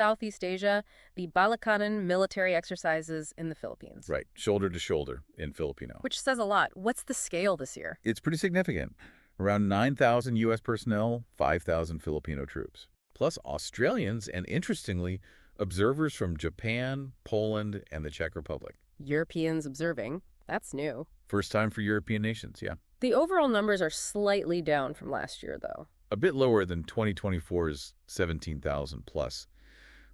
Southeast Asia, the Balakanan military exercises in the Philippines. Right, shoulder to shoulder in Filipino. Which says a lot. What's the scale this year? It's pretty significant. Around 9,000 U.S. personnel, 5,000 Filipino troops. Plus Australians and, interestingly, observers from Japan, Poland, and the Czech Republic. Europeans observing. That's new. First time for European nations, yeah. The overall numbers are slightly down from last year, though. A bit lower than 2024's 17,000 plus.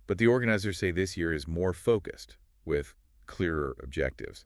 But the organizers say this year is more focused, with clearer objectives.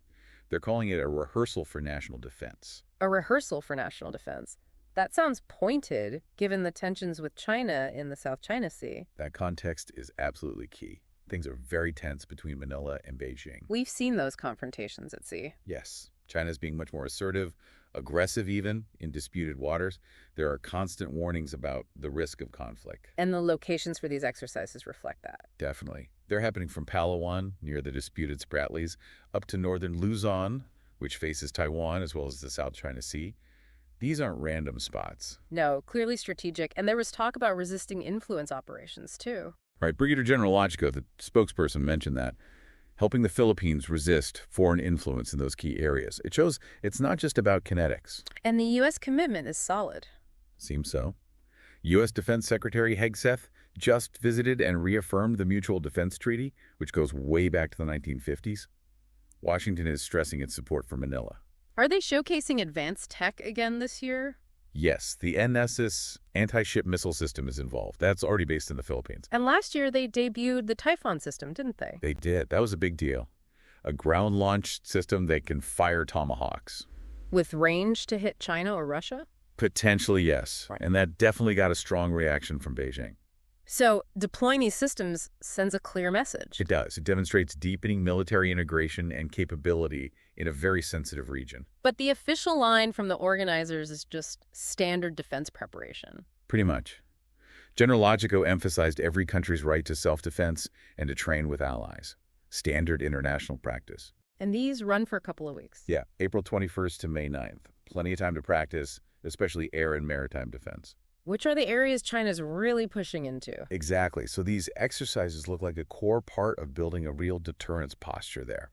They're calling it a rehearsal for national defense. A rehearsal for national defense. That sounds pointed, given the tensions with China in the South China Sea. That context is absolutely key. Things are very tense between Manila and Beijing. We've seen those confrontations at sea. Yes, China's being much more assertive, aggressive even, in disputed waters. There are constant warnings about the risk of conflict. And the locations for these exercises reflect that. Definitely. They're happening from Palawan, near the disputed Spratlys, up to northern Luzon, which faces Taiwan as well as the South China Sea. These aren't random spots. No, clearly strategic. And there was talk about resisting influence operations, too. Right, Brigadier General Logico, the spokesperson, mentioned that, helping the Philippines resist foreign influence in those key areas. It shows it's not just about kinetics. And the U.S. commitment is solid. Seems so. U.S. Defense Secretary Hegseth just visited and reaffirmed the Mutual Defense Treaty, which goes way back to the 1950s. Washington is stressing its support for Manila. Are they showcasing advanced tech again this year? Yes, the NSS anti-ship missile system is involved. That's already based in the Philippines. And last year they debuted the Typhoon system, didn't they? They did. That was a big deal. A ground-launched system that can fire tomahawks. With range to hit China or Russia? Potentially, yes. Right. And that definitely got a strong reaction from Beijing. So deploying these systems sends a clear message. It does. It demonstrates deepening military integration and capability in a very sensitive region. But the official line from the organizers is just standard defense preparation. Pretty much. General Logico emphasized every country's right to self-defense and to train with allies. Standard international practice. And these run for a couple of weeks. Yeah, April 21st to May 9th. Plenty of time to practice, especially air and maritime defense. Which are the areas China's really pushing into? Exactly. So these exercises look like a core part of building a real deterrence posture there.